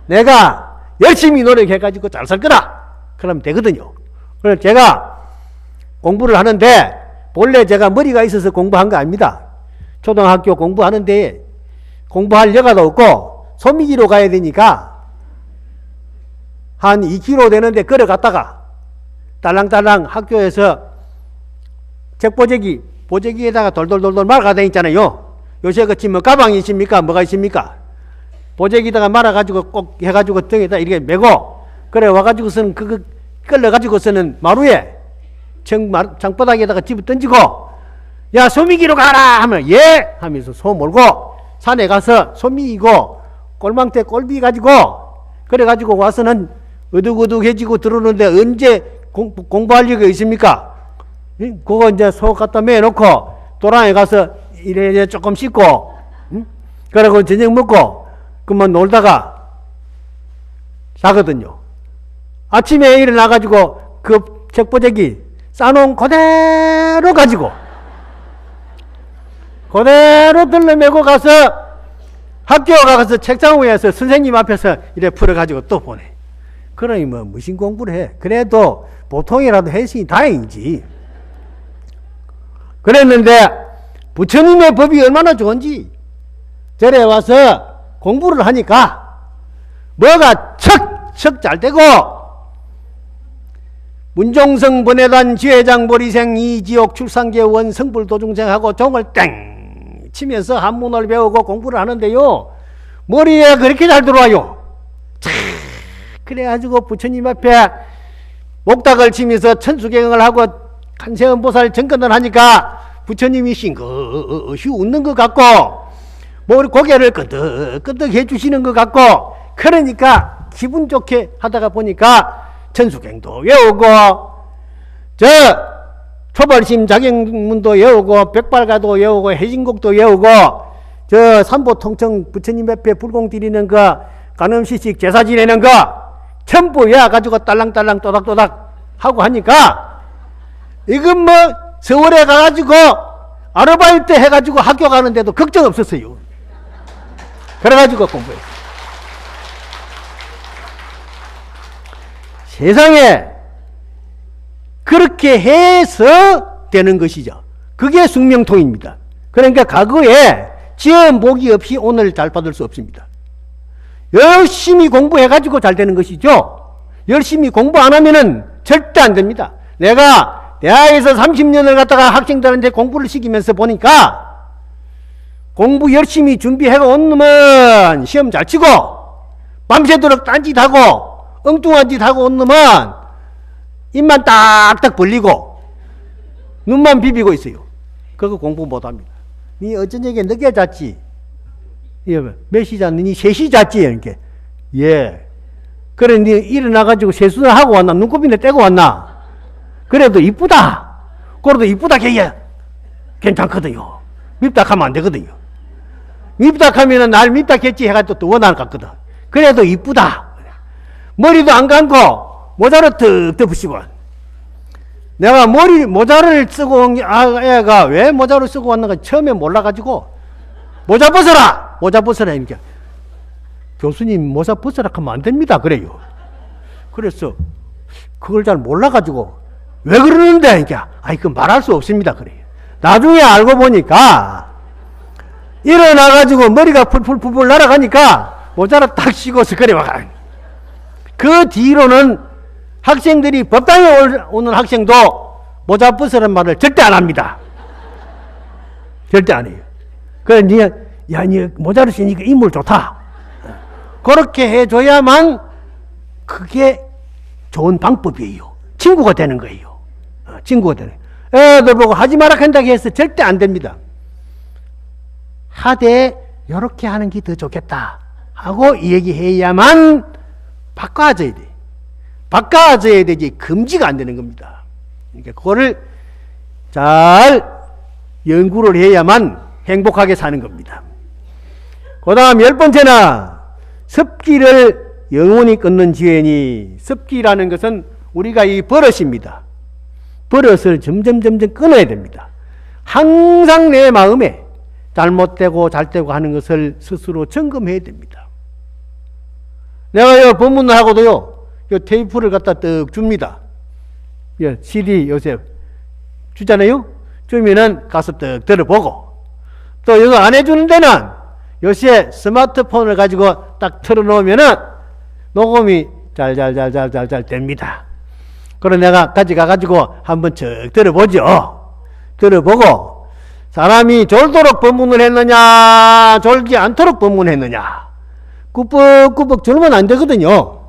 내가 열심히 노력해가지고 잘 살 거다. 그러면 되거든요. 그래서 제가 공부를 하는데 본래 제가 머리가 있어서 공부한 거 아닙니다. 초등학교 공부하는데 공부할 여가도 없고 소미기로 가야 되니까 한 2km 되는데 걸어갔다가 딸랑딸랑 학교에서 보재기에다가 돌돌돌돌 말아다니잖아요. 요새 그치 뭐 가방이 있습니까? 뭐가 있습니까? 보재기다가 말아가지고 꼭 해가지고 등에다 이렇게 메고 그래 와가지고서는 그거 끌려가지고서는 마루에 장바닥에다가 집어 던지고 야 소미기로 가라 하면 예 하면서 소 몰고 산에 가서 소미이고 꼴망대 꼴비 가지고 그래가지고 와서는 어둑어둑해지고 들어오는데 언제 공부할 리가 있습니까? 그거 이제 소 갖다 매놓고 도랑에 가서 이래 조금 씻고 그러고 저녁 먹고 그만 놀다가 자거든요. 아침에 일어나가지고 그 책보재기 싸놓은 그대로 가지고 그대로 들러매고 가서 학교 가서 책상 위에서 선생님 앞에서 이래 풀어가지고 또 보내. 그러니 뭐 무슨 공부를 해. 그래도 보통이라도 했으니 다행이지. 그랬는데 부처님의 법이 얼마나 좋은지 절에 와서 공부를 하니까 뭐가 척척 잘 되고, 문종성 번외단 지회장 보리생 이지옥 출상계원 성불도중생하고 종을 땡 치면서 한문을 배우고 공부를 하는데요, 머리에 그렇게 잘 들어와요. 차, 그래가지고 부처님 앞에 목탁을 치면서 천수경을 하고 간세음보살 정근을 하니까 부처님이 싱긋이 웃는 것 같고, 머리 고개를 끄덕끄덕 해주시는 것 같고, 그러니까 기분 좋게 하다가 보니까 천수경도 외우고, 저 초벌심 자경문도 외우고, 백발가도 외우고, 해진곡도 외우고, 저 삼보통청 부처님 앞에 불공 드리는 거, 간음시식 제사 지내는 거 전부 외워가지고 딸랑딸랑 또닥또닥 하고 하니까, 이건 뭐 서울에 가가지고 아르바이트 해가지고 학교 가는데도 걱정 없었어요. 그래가지고 공부했어요. 세상에 그렇게 해서 되는 것이죠. 그게 숙명통입니다. 그러니까 과거에 지은 복이 없이 오늘 잘 받을 수 없습니다. 열심히 공부해가지고 잘 되는 것이죠. 열심히 공부 안 하면은 절대 안 됩니다. 내가 대학에서 30년을 갖다가 학생들한테 공부를 시키면서 보니까, 공부 열심히 준비해가 온 놈은 시험 잘 치고, 밤새도록 딴짓하고 엉뚱한 짓 하고 온 놈은 입만 딱딱 벌리고 눈만 비비고 있어요. 그거 공부 못합니다. 니 어쩌냐게 늦게 잤지? 몇 시 잤니? 니 3시 잤지? 이렇게. 예. 그래, 니 일어나가지고 세수를 하고 왔나? 눈곱이나 떼고 왔나? 그래도 이쁘다. 그래도 이쁘다 걔야 괜찮거든요. 밉다하면 안 되거든요. 밉다하면은 날 밉다겠지 해가지고 또 원할 것 같거든. 그래도 이쁘다. 머리도 안 감고 모자를 턱 덮으시고. 내가 모자를 쓰고 온 애가 왜 모자를 쓰고 왔는가 처음에 몰라가지고, 모자 벗어라! 모자 벗어라! 이렇게. 교수님, 모자 벗어라 하면 안 됩니다. 그래요. 그래서 그걸 잘 몰라가지고, 왜 그러는데? 이렇게. 그 말할 수 없습니다. 그래요. 나중에 알고 보니까, 일어나가지고 머리가 풀풀풀 날아가니까 모자를 딱 씌고서 그래 와가. 그 뒤로는 학생들이 법당에 오는 학생도 모자 벗으라는 말을 절대 안 합니다. 절대 안 해요. 그래, 니 모자를 쓰니까 인물 좋다. 그렇게 해줘야만 그게 좋은 방법이에요. 친구가 되는 거예요. 친구가 되는 거예요. 애들 보고 하지 마라 한다고 해서 절대 안 됩니다. 하되 요렇게 하는 게 더 좋겠다 하고 얘기해야만 바꿔줘야 돼. 바꿔줘야 되지 금지가 안 되는 겁니다. 그러니까 그거를 잘 연구를 해야만 행복하게 사는 겁니다. 그 다음 10번째나 습기를 영원히 끊는 지혜니, 습기라는 것은 우리가 이 버릇입니다. 버릇을 점점 끊어야 됩니다. 항상 내 마음에 잘못되고 잘되고 하는 것을 스스로 점검해야 됩니다. 내가 요 법문을 하고도요, 요 테이프를 갖다 떡 줍니다. CD 요새 주잖아요? 주면은 가서 떡 들어보고, 또 이거 안 해주는 데는 요새 스마트폰을 가지고 딱 틀어놓으면은 녹음이 잘 됩니다. 그래서 내가 가져가가지고 한번 쭉 들어보죠. 들어보고, 사람이 졸도록 법문을 했느냐, 졸지 않도록 법문했느냐, 꾸벅꾸벅 졸면 안 되거든요.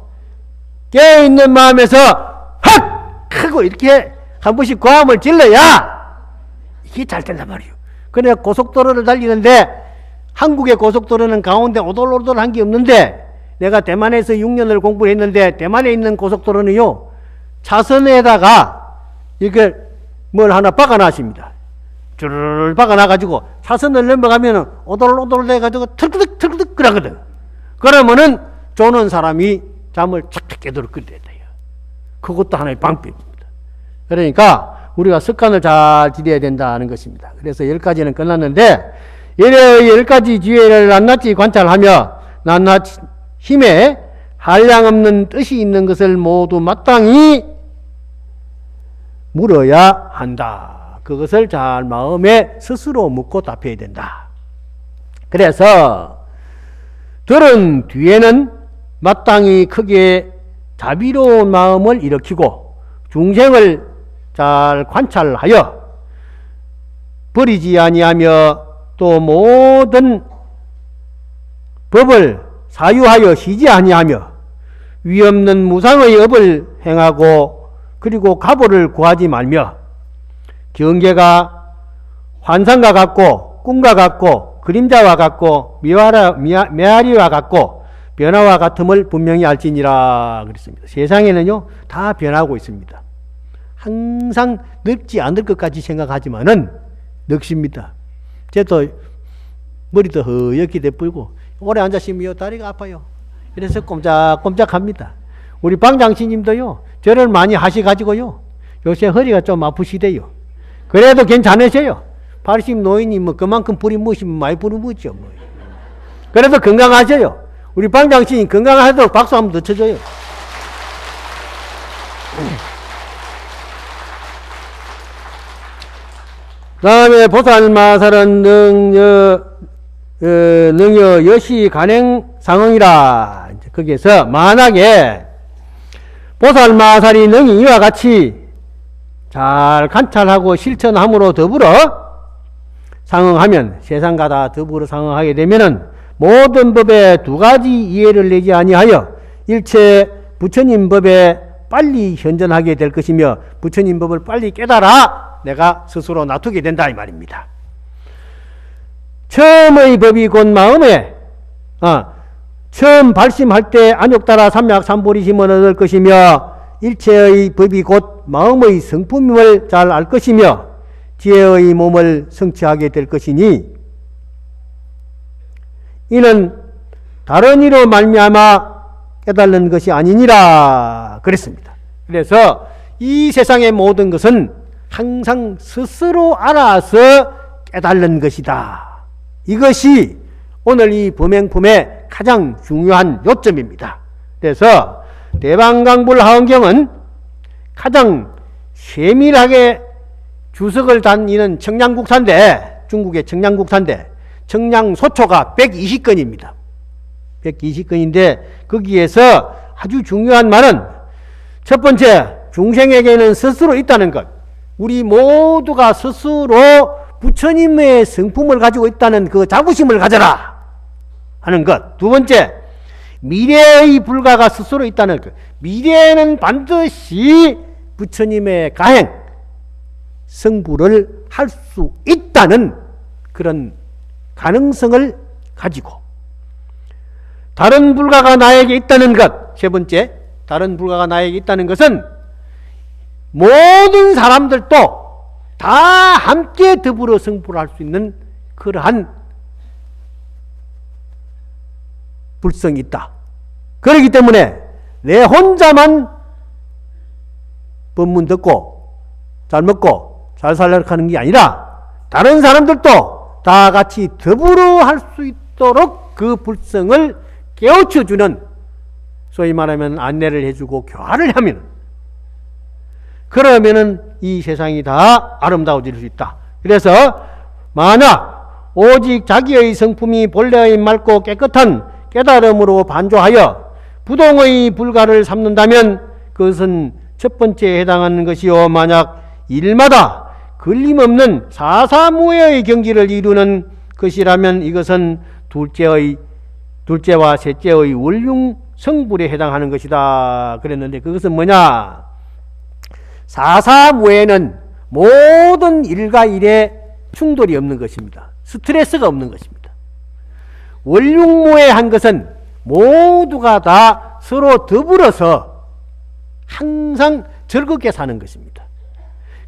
깨어있는 마음에서 헛! 하고 이렇게 한 번씩 고함을 질러야 이게 잘 된단 말이에요. 그래 고속도로를 달리는데, 한국의 고속도로는 가운데 오돌오돌한 게 없는데, 내가 대만에서 6년을 공부를 했는데, 대만에 있는 고속도로는요, 차선에다가 이걸 뭘 하나 박아놨습니다. 쭈르르 박아놔가지고 차선을 넘어가면 오돌오돌 돼가지고 털끄덕 그러거든. 그러면은 조는 사람이 잠을 착착 깨도록 끓여야 돼요. 그것도 하나의 방법입니다. 그러니까 우리가 습관을 잘 들여야 된다는 것입니다. 그래서 10가지는 끝났는데, 이래 10가지 지혜를 낱낱이 관찰하며 낱낱 힘에 한량없는 뜻이 있는 것을 모두 마땅히 물어야 한다. 그것을 잘 마음에 스스로 묻고 답해야 된다. 그래서 들은 뒤에는 마땅히 크게 자비로운 마음을 일으키고 중생을 잘 관찰하여 버리지 아니하며 또 모든 법을 사유하여 쉬지 아니하며 위없는 무상의 업을 행하고 그리고 가보를 구하지 말며 경계가 환상과 같고 꿈과 같고 그림자와 같고 메아리와 같고 변화와 같음을 분명히 알지니라 그랬습니다. 세상에는요 다 변하고 있습니다. 항상 늙지 않을 것까지 생각하지만은 늙습니다. 제도 머리도 허옇게 돼불고 오래 앉아있으면 다리가 아파요. 그래서 꼼짝꼼짝합니다. 우리 방장씨님도요 절을 많이 하셔가지고요 요새 허리가 좀 아프시대요. 그래도 괜찮으세요. 80 노인이 뭐 그만큼 불이 무시면 많이 불이 묻죠. 뭐. 그래도 건강하셔요. 우리 방장씨님 건강하도록 박수 한번 더 쳐줘요. 다음에 보살마살은 능여 여시 간행 상응이라. 거기에서 만약에 보살마살이 능히 이와 같이 잘 관찰하고 실천함으로 더불어 상응하면 세상과 다 더불어 상응하게 되면은 모든 법에 두 가지 이해를 내지 아니하여 일체 부처님 법에 빨리 현전하게 될 것이며 부처님 법을 빨리 깨달아 내가 스스로 놔두게 된다 이 말입니다. 처음의 법이 곧 마음에 처음 발심할 때 안욕따라 삼약 삼보리심을 얻을 것이며 일체의 법이 곧 마음의 성품임을 잘 알 것이며 지혜의 몸을 성취하게 될 것이니 이는 다른 이로 말미암아 깨달는 것이 아니니라 그랬습니다. 그래서 이 세상의 모든 것은 항상 스스로 알아서 깨달는 것이다. 이것이 오늘 이 범행품의 가장 중요한 요점입니다. 그래서 대방강불하원경은 가장 세밀하게 주석을 다니는 청량국사인데 중국의 청량국사인데 청량소초가 120건입니다. 120건인데 거기에서 아주 중요한 말은 첫 번째 중생에게는 스스로 있다는 것. 우리 모두가 스스로 부처님의 성품을 가지고 있다는 그 자부심을 가져라 하는 것. 두 번째 미래의 불가가 스스로 있다는 것. 미래에는 반드시 부처님의 가행 성불을 할 수 있다는 그런 가능성을 가지고 다른 불가가 나에게 있다는 것. 세 번째 다른 불가가 나에게 있다는 것은 모든 사람들도 다 함께 더불어 성불할 수 있는 그러한 불성이 있다. 그렇기 때문에 내 혼자만 법문 듣고 잘 먹고 잘 살려고 하는 게 아니라 다른 사람들도 다 같이 더불어 할 수 있도록 그 불성을 깨우쳐주는 소위 말하면 안내를 해주고 교화를 하면 그러면은 이 세상이 다 아름다워질 수 있다. 그래서 만약 오직 자기의 성품이 본래의 맑고 깨끗한 깨달음으로 반조하여 부동의 불가를 삼는다면 그것은 첫 번째에 해당하는 것이요 만약 일마다 걸림없는 사사무예의 경지를 이루는 것이라면 이것은 둘째와 셋째의 원융성불에 해당하는 것이다 그랬는데 그것은 뭐냐? 사사무예는 모든 일과 일에 충돌이 없는 것입니다. 스트레스가 없는 것입니다. 원융무예한 것은 모두가 다 서로 더불어서 항상 즐겁게 사는 것입니다.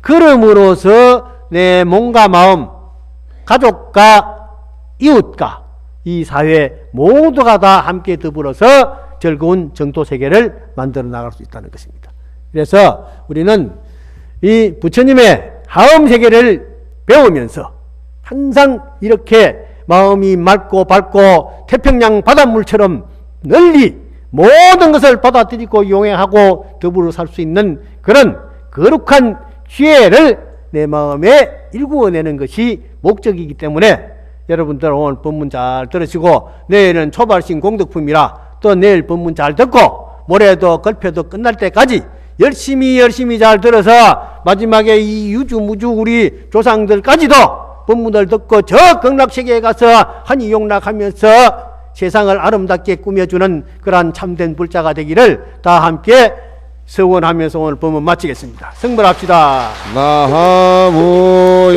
그러므로서 내 몸과 마음, 가족과 이웃과 이 사회 모두가 다 함께 더불어서 즐거운 정토세계를 만들어 나갈 수 있다는 것입니다. 그래서 우리는 이 부처님의 하음 세계를 배우면서 항상 이렇게 마음이 맑고 밝고 태평양 바닷물처럼 널리 모든 것을 받아들이고 용행하고 더불어 살 수 있는 그런 거룩한 지혜를 내 마음에 일구어내는 것이 목적이기 때문에 여러분들 오늘 법문 잘 들으시고 내일은 초발신 공덕품이라 또 내일 법문 잘 듣고 모레도 걸표도 끝날 때까지 열심히 잘 들어서 마지막에 이 유주무주 우리 조상들까지도 법문을 듣고 저 극락세계에 가서 한이용락하면서 세상을 아름답게 꾸며주는 그러한 참된 불자가 되기를 다 함께 서원하면서 오늘 법문 마치겠습니다. 성불합시다. 나하무